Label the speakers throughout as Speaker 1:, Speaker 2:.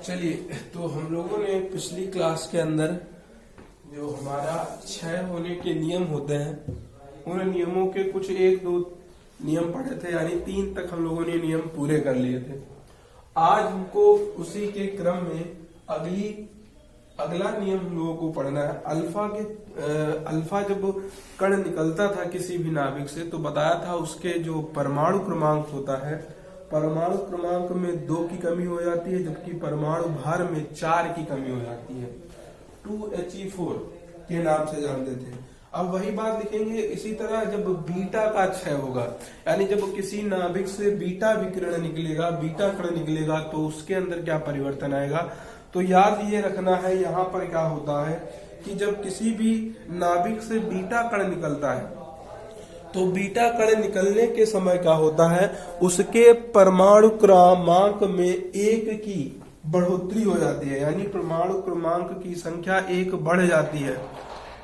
Speaker 1: चलिए, तो हम लोगों ने पिछली क्लास के अंदर जो हमारा क्षय होने के नियम होते हैं उन नियमों के कुछ एक दो नियम पढ़े थे, यानी 3 तक हम लोगों ने नियम पूरे कर लिए थे। आज हमको उसी के क्रम में अगला नियम हम लोगों को पढ़ना है। अल्फा जब कण निकलता था किसी भी नाभिक से तो बताया था उसके जो परमाणु क्रमांक होता है, परमाणु क्रमांक में 2 की कमी हो जाती है, जबकि परमाणु भार में 4 की कमी हो जाती है। 2He4 के नाम से जानते थे। अब वही बात लिखेंगे। इसी तरह जब बीटा का क्षय होगा, यानी जब किसी नाभिक से बीटा विकिरण निकलेगा, बीटा कण निकलेगा, तो उसके अंदर क्या परिवर्तन आएगा। तो याद ये रखना है, यहाँ पर क्या होता है कि जब किसी भी नाभिक से बीटा कण निकलता है तो बीटा कण निकलने के समय क्या होता है, उसके परमाणु क्रमांक में 1 की बढ़ोतरी हो जाती है, यानी परमाणु क्रमांक की संख्या 1 बढ़ जाती है।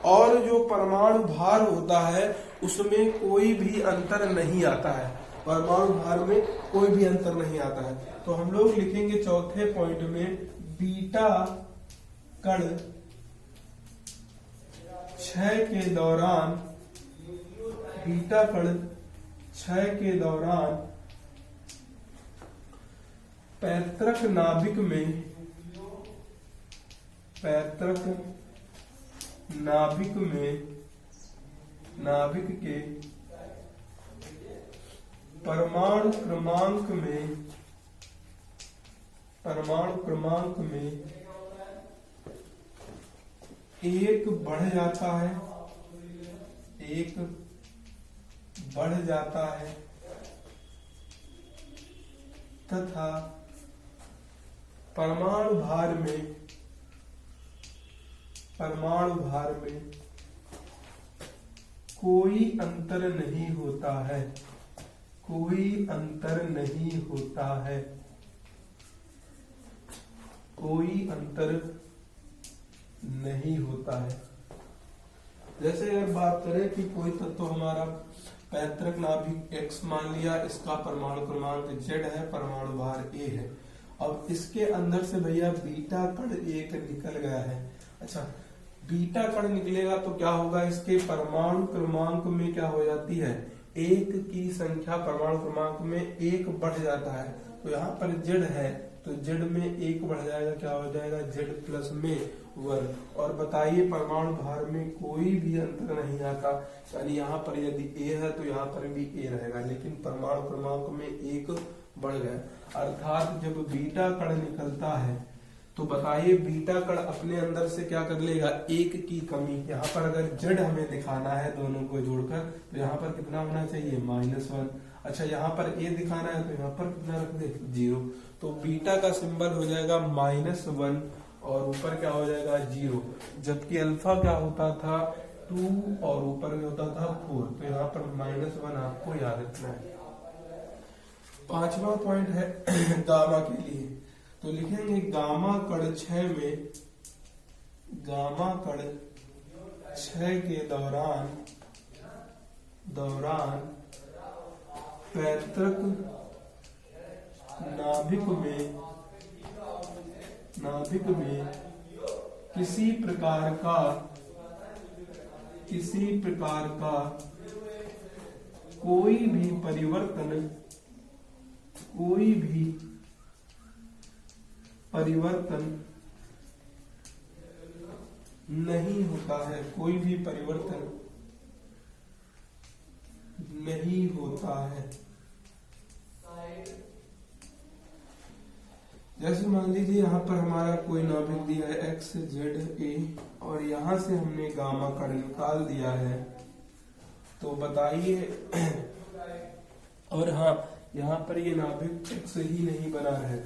Speaker 1: और जो परमाणु भार होता है उसमें कोई भी अंतर नहीं आता है, परमाणु भार में कोई भी अंतर नहीं आता है। तो हम लोग लिखेंगे चौथे पॉइंट में, बीटा कण क्षय के दौरान, बीटा कण क्षय के दौरान पैतृक नाभिक के परमाणु क्रमांक में 1 बढ़ जाता है, तथा परमाणु भार में कोई अंतर नहीं होता है, कोई अंतर नहीं होता है। जैसे अगर बात करें कि कोई तत्व हमारा पैतृक नाभिक X मान लिया, इसका परमाणु क्रमांक Z है, परमाणु भार A है। अब इसके अंदर से भैया बीटा कण 1 निकल गया है। अच्छा, बीटा कण निकलेगा तो क्या होगा, इसके परमाणु क्रमांक में क्या हो जाती है, 1 की संख्या परमाणु क्रमांक में 1 बढ़ जाता है। तो यहाँ पर Z है तो Z में 1 बढ़ जाएगा, क्या हो जाएगा, Z प्लस में 1। और बताइए परमाणु भार में कोई भी अंतर नहीं आता, यानी यहाँ पर यदि A है तो यहाँ पर भी A रहेगा, लेकिन परमाणु क्रमांक में 1 बढ़ गया। अर्थात जब बीटा कण निकलता है तो बताइए बीटा कण अपने अंदर से क्या कर लेगा, 1 की कमी। यहाँ पर अगर Z हमें दिखाना है दोनों को जोड़कर तो यहाँ पर कितना होना चाहिए, -1। अच्छा, यहाँ पर A दिखाना है तो यहाँ पर कितना रख दे, 0। तो बीटा का सिंबल हो जाएगा -1 और ऊपर क्या हो जाएगा, 0। जबकि अल्फा क्या होता था, 2 और ऊपर में होता था 4। तो यहाँ पर -1 आपको याद रखना है। 5वां पॉइंट है गामा के लिए। तो लिखेंगे गामा कण क्षय के दौरान पैतृक नाभिक में किसी प्रकार का कोई भी परिवर्तन नहीं होता है, कोई भी परिवर्तन नहीं होता है। जैसे मान लीजिए यहाँ पर हमारा कोई नाभिक दिया है X Z A और यहाँ से हमने गामा कण निकाल दिया है, तो बताइए और हाँ, यहाँ पर ये नाभिक X ही नहीं बना है,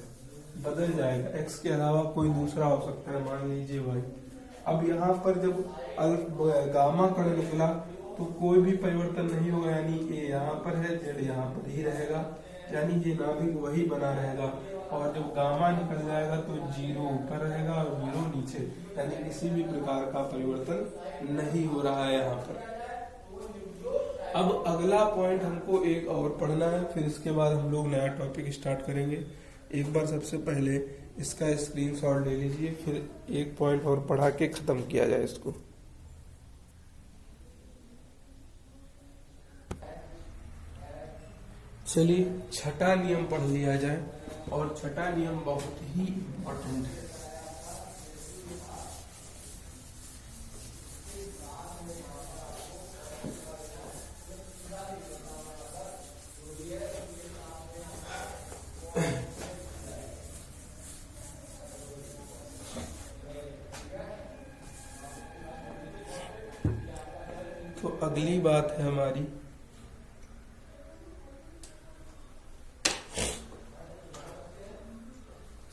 Speaker 1: बदल जाएगा, X के अलावा कोई दूसरा हो सकता है, मान लीजिए Y। अब यहाँ पर जब गामा कण निकला तो कोई भी परिवर्तन नहीं होगा, यानी A यहाँ पर है, Z यहाँ पर ही रहेगा, यानी ये नाभिक वही बना रहेगा। और जब गामा निकल जाएगा तो 0 ऊपर रहेगा और 0 नीचे, यानी किसी भी प्रकार का परिवर्तन नहीं हो रहा है यहाँ पर। अब अगला पॉइंट हमको एक और पढ़ना है, फिर इसके बाद हम लोग नया टॉपिक स्टार्ट करेंगे। एक बार सबसे पहले इसका स्क्रीनशॉट ले लीजिए, फिर एक पॉइंट और पढ़ा के खत्म किया जाए इसको। चलिए छठा नियम पढ़ लिया जाए, और छठा नियम बहुत ही इम्पोर्टेंट है। तो अगली बात है हमारी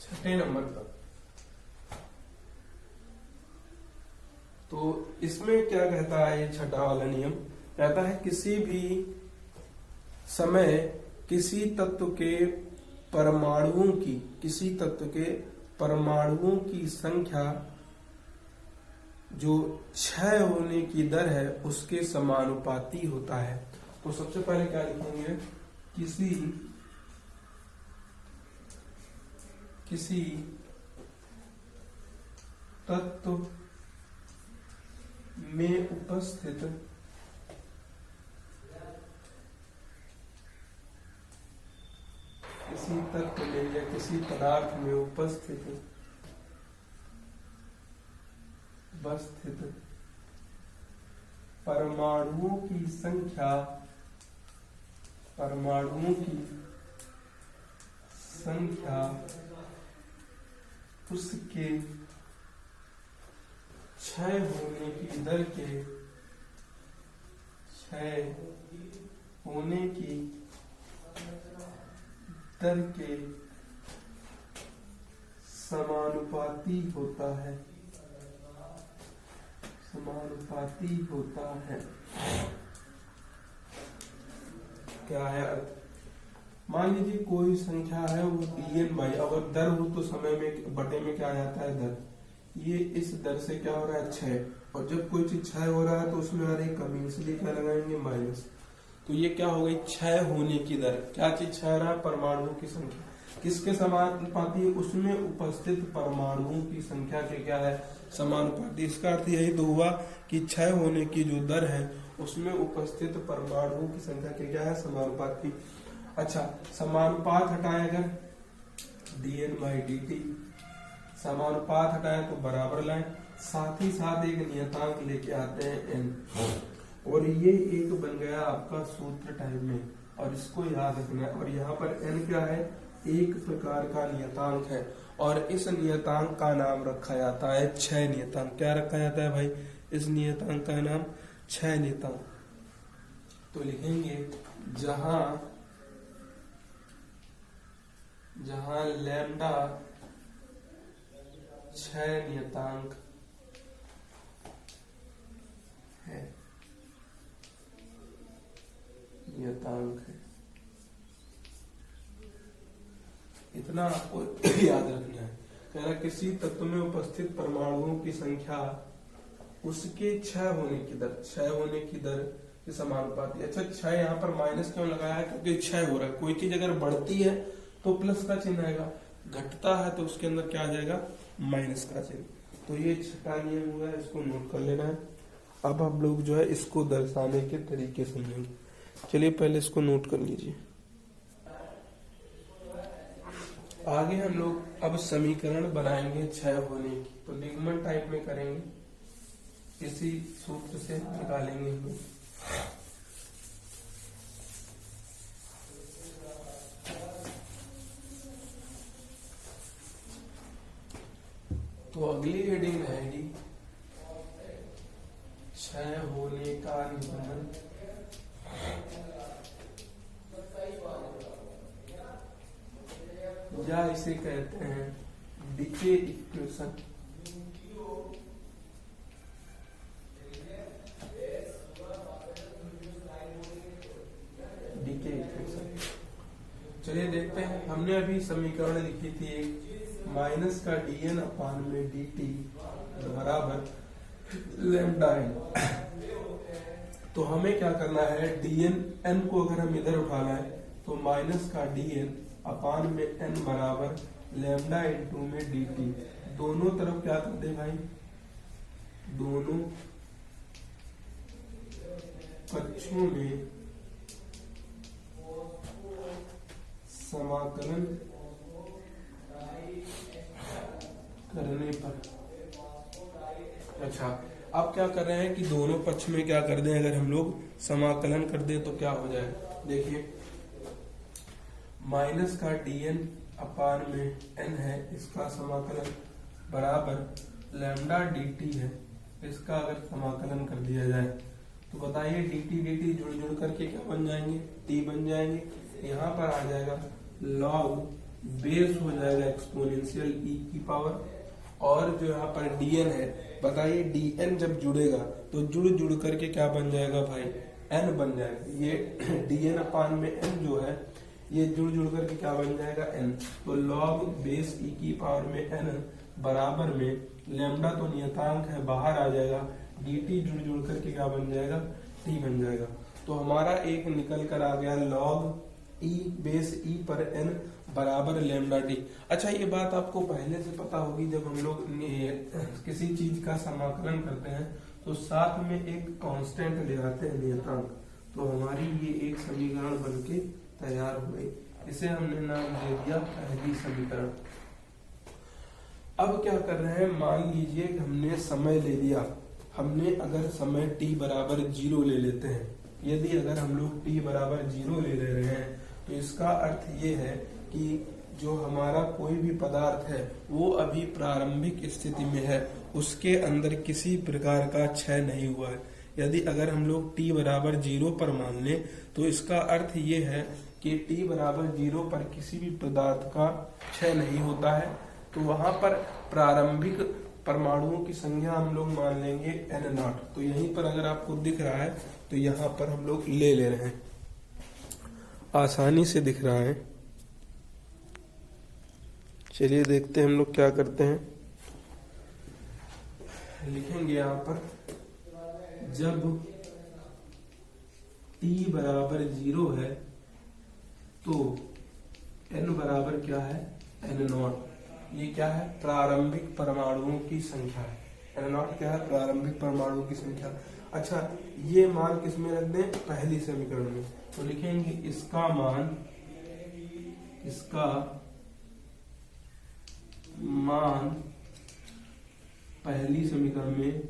Speaker 1: छठे नंबर पर। तो इसमें क्या कहता है ये छठा वाला नियम? कहता है किसी भी समय किसी तत्व के परमाणुओं की संख्या जो क्षय होने की दर है उसके समानुपाती होता है। तो सबसे पहले क्या लिखेंगे? किसी तत्व में उपस्थित किसी तत्व में या किसी पदार्थ में उपस्थित परमाणुओं की संख्या उसके क्षय होने की दर के समानुपाती होता है। क्या है अर्थ? मान लीजिए कोई संख्या है वो dn बाई, अगर दर हो तो समय में बटे में क्या आ जाता है दर। ये इस दर से क्या हो रहा है? क्षय। और जब कोई चीज क्षय हो रहा है तो उसमें आ रही कमी, इसलिए क्या लगाएंगे? माइनस। तो ये क्या हो गई? क्षय होने की दर। क्या चीज क्षय हो रहा है? परमाणुओं की संख्या। किसके समानुपाती? उसमें उपस्थित परमाणुओं की संख्या के क्या है? समानुपाती। इसका अर्थ यही तो हुआ कि क्षय होने की जो दर है उसमें उपस्थित परमाणुओं की संख्या के क्या है? समानुपाती। अच्छा, समानुपात हटाए अगर dn बाई dt, समानुपात हटाए तो बराबर लाए, साथ ही साथ एक नियतांक लेके आते हैं n, और ये एक बन गया आपका सूत्र टाइप में, और इसको याद रखना है। और यहाँ पर n क्या है? एक प्रकार का नियतांक है, और इस नियतांक का नाम रखा जाता है क्षय नियतांक। क्या रखा जाता है भाई? इस नियतांक का नाम क्षय नियतांक। तो लिखेंगे जहां लैम्डा क्षय नियतांक है, इतना आपको याद रखना है। कह रहा किसी तत्व में उपस्थित परमाणुओं की संख्या उसके क्षय होने की दर के समानुपाती। अच्छा, क्षय यहाँ पर माइनस क्यों लगाया है? क्योंकि क्षय हो रहा है। कोई चीज अगर बढ़ती है तो प्लस का चिन्ह आएगा, घटता है तो उसके अंदर क्या आ जाएगा? माइनस का चिन्ह। तो ये छठा नियम हुआ है, इसको नोट कर लेना है। अब हम लोग जो है इसको दर्शाने के तरीके समझेंगे। चलिए पहले इसको नोट कर लीजिए। आगे हम लोग अब समीकरण बनाएंगे क्षय होने की, तो लिगमेंट टाइप में करेंगे। इसी सूत्र से निकालेंगे हम लोग। तो अगली हेडिंग रहेगी क्षय होने का निबंधन। या इसे कहते हैं डीके इक्वेशन। चलिए देखते हैं। हमने अभी समीकरण लिखी थी एक, माइनस का dn अपान में dt बराबर लैम्डा n। तो हमें क्या करना है? dn n को अगर हम इधर उठाना है तो माइनस का dn अपान में n बराबर लैम्डा इंटू में dt। दोनों तरफ क्या कर दे भाई, दोनों पक्षों में समाकलन करने पर। अच्छा, अब क्या कर रहे हैं कि दोनों पक्ष में क्या कर दें, अगर हम लोग समाकलन कर दें तो क्या हो जाएगा, देखिए माइनस का dn अपान में n है, इसका समाकलन बराबर लैम्डा dt है, इसका अगर समाकलन कर दिया जाए तो बताइए dt dt जुड़ जुड़ करके क्या बन जाएंगे, t बन जाएंगे। यहाँ पर आ जाएगा log बेस हो जाएगा एक्सपोनेंशियल e की पावर, और जो यहाँ पर dn है, बताइए dn जब जुड़ेगा तो जुड़ जुड़ करके क्या बन जाएगा भाई, n बन जाएगा। ये dn अपान में n जो है ये जुड़ जुड़ करके क्या बन जाएगा, n। तो log बेस e की पावर में n बराबर में लैम्डा तो नियतांक है, बाहर आ जाएगा, dt जुड़ जुड़ करके क्या बन जाएगा, t बन जाएगा। तो हमारा एक निकल कर आ गया log e बेस e पर n बराबर लैम्डा टी। अच्छा, ये बात आपको पहले से पता होगी, जब हम लोग किसी चीज का समाकलन करते हैं तो साथ में एक कांस्टेंट ले आते हैं, नियतांक। तो हमारी ये एक समीकरण बनके तैयार हो गई, इसे हमने नाम दे दिया पहली समीकरण। अब क्या कर रहे हैं, मान लीजिए हमने समय ले लिया, हमने अगर समय t बराबर 0 ले लेते हैं, यदि अगर हम लोग t बराबर 0 ले रहे हैं तो इसका अर्थ ये है कि जो हमारा कोई भी पदार्थ है वो अभी प्रारंभिक स्थिति में है, उसके अंदर किसी प्रकार का क्षय नहीं हुआ है। यदि अगर हम लोग t बराबर 0 पर मान लें तो इसका अर्थ ये है कि t बराबर 0 पर किसी भी पदार्थ का क्षय नहीं होता है, तो वहां पर प्रारंभिक परमाणुओं की संख्या हम लोग मान लेंगे n0। तो यहीं पर अगर आपको दिख रहा है तो यहाँ पर हम लोग ले रहे हैं, आसानी से दिख रहा है। चलिए देखते हैं हम लोग क्या करते हैं, लिखेंगे यहाँ पर जब t बराबर 0 है तो n बराबर क्या है, n0। ये क्या है, प्रारंभिक परमाणुओं की संख्या है। n0 क्या है, प्रारंभिक परमाणुओं की संख्या। अच्छा, ये मान किस में रख दें, पहली समीकरण में। तो लिखेंगे इसका मान पहली समीकरण में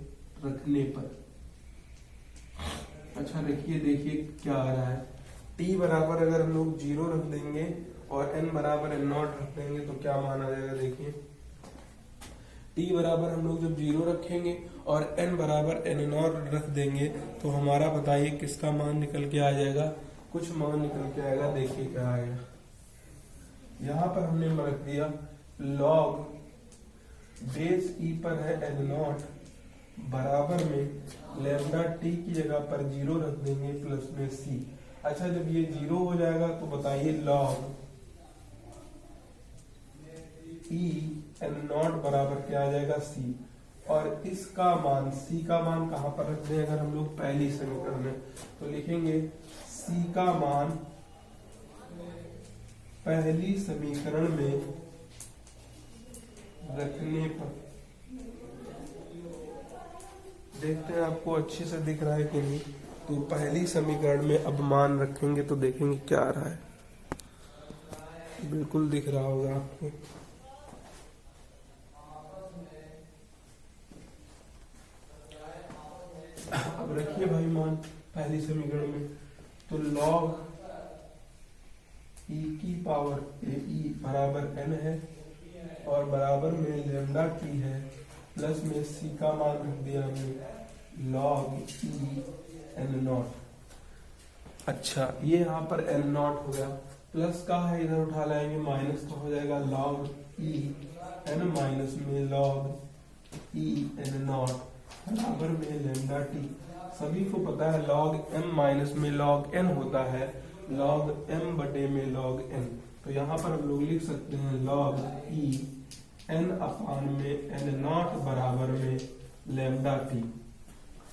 Speaker 1: रखने पर। अच्छा देखिए क्या आ रहा है, t बराबर अगर हम लोग 0 रख देंगे और n बराबर n0 रख देंगे तो क्या मान आ जाएगा, देखिए t बराबर हम लोग जब 0 रखेंगे और n बराबर n0 रख देंगे तो हमारा बताइए किसका मान निकल के आ जाएगा, कुछ मान निकल के आएगा। देखिए क्या आएगा, यहाँ पर हमने रख दिया log बेस e पर है n0 बराबर में लैम्डा t की जगह पर 0 रख देंगे प्लस में c। अच्छा, जब ये 0 हो जाएगा तो बताइए log e n0 बराबर क्या आ जाएगा, c। और इसका मान, c का मान कहाँ पर रख दें, अगर हम लोग पहली समीकरण में, तो लिखेंगे c का मान पहली समीकरण में रखने पर। देखते हैं आपको अच्छे से दिख रहा है कि नहीं। तो पहली समीकरण में अब मान रखेंगे तो देखेंगे क्या आ रहा है, बिल्कुल दिख रहा होगा आपको। अब रखिए भाई मान पहली समीकरण में, तो log e की पावर e बराबर n है और बराबर में लैम्डा t है, प्लस में c का मान रख दिया हमने log e n0। अच्छा, ये यहाँ पर n0 हो गया, प्लस का है इधर उठा लाएंगे, माइनस का हो जाएगा log e n माइनस में log e n0 बराबर में लैम्डा t। सभी को पता है log m माइनस में log n होता है log m बटे में log n। तो यहाँ पर हम लोग लिख सकते हैं log e n अपान में n0 बराबर में लैम्डा t।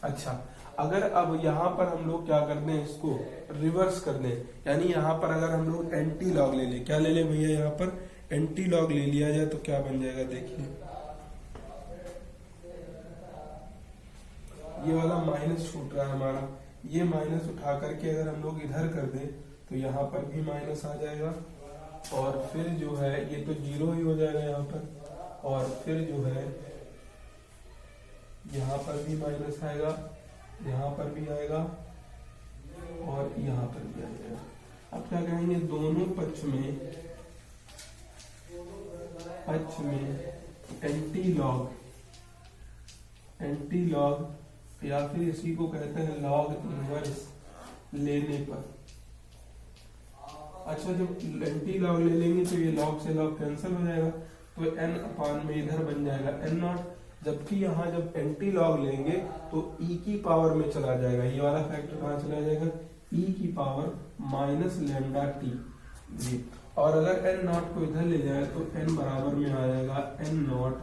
Speaker 1: अच्छा, अगर अब यहाँ पर हम लोग क्या कर दें, इसको रिवर्स कर दें, यानी यहाँ पर अगर हम लोग एंटी लॉग ले लें, क्या ले लें भैया, यहाँ पर एंटी लॉग ले लिया जाए तो क्या बन जाएगा, देखिए ये वाला माइनस छूट रहा है हमारा, ये माइनस उठा करके अगर हम लोग इधर कर दें तो यहाँ पर भी माइनस आ जाएगा, और फिर जो है ये तो जीरो ही हो जाएगा यहाँ पर, और फिर जो है यहाँ पर भी माइनस आएगा, यहाँ पर भी आएगा और यहाँ पर भी आ जाएगा। अब क्या कहेंगे, दोनों पक्ष में एंटी लॉग या फिर इसी को कहते हैं लॉग इनवर्स लेने पर, अच्छा जब एंटी लॉग ले लेंगे तो ये लॉग से लॉग कैंसिल हो जाएगा, तो n अपान में इधर बन जाएगा n नॉट, जबकि यहाँ जब एंटी लॉग लेंगे तो e की पावर में चला जाएगा, ये वाला फैक्टर कहाँ चला जाएगा, e की power minus lambda T G, और अगर n नॉट को इधर ले जाए तो n बराबर में आ जाएगा n नॉट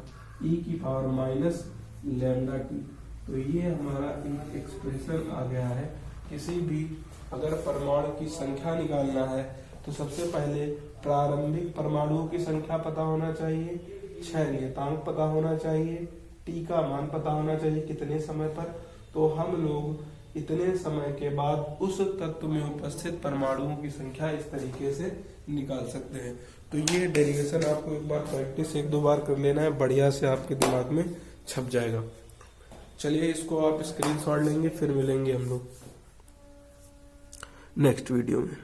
Speaker 1: e की पावर माइनस लैम्डा टी। तो ये हमारा एक एक्सप्रेशन आ गया है। किसी भी अगर परमाणु की संख्या निकालना है तो सबसे पहले प्रारंभिक परमाणुओं की संख्या पता होना चाहिए, क्षय नियतांक पता होना चाहिए, टी का मान पता होना चाहिए कितने समय पर, तो हम लोग इतने समय के बाद उस तत्व में उपस्थित परमाणुओं की संख्या इस तरीके से निकाल सकते हैं। तो ये डेरिवेशन आपको एक बार प्रैक्टिस 1-2 बार कर लेना है, बढ़िया से आपके दिमाग में छप जाएगा। चलिए इसको आप स्क्रीनशॉट लेंगे, फिर मिलेंगे हम लोग नेक्स्ट वीडियो में।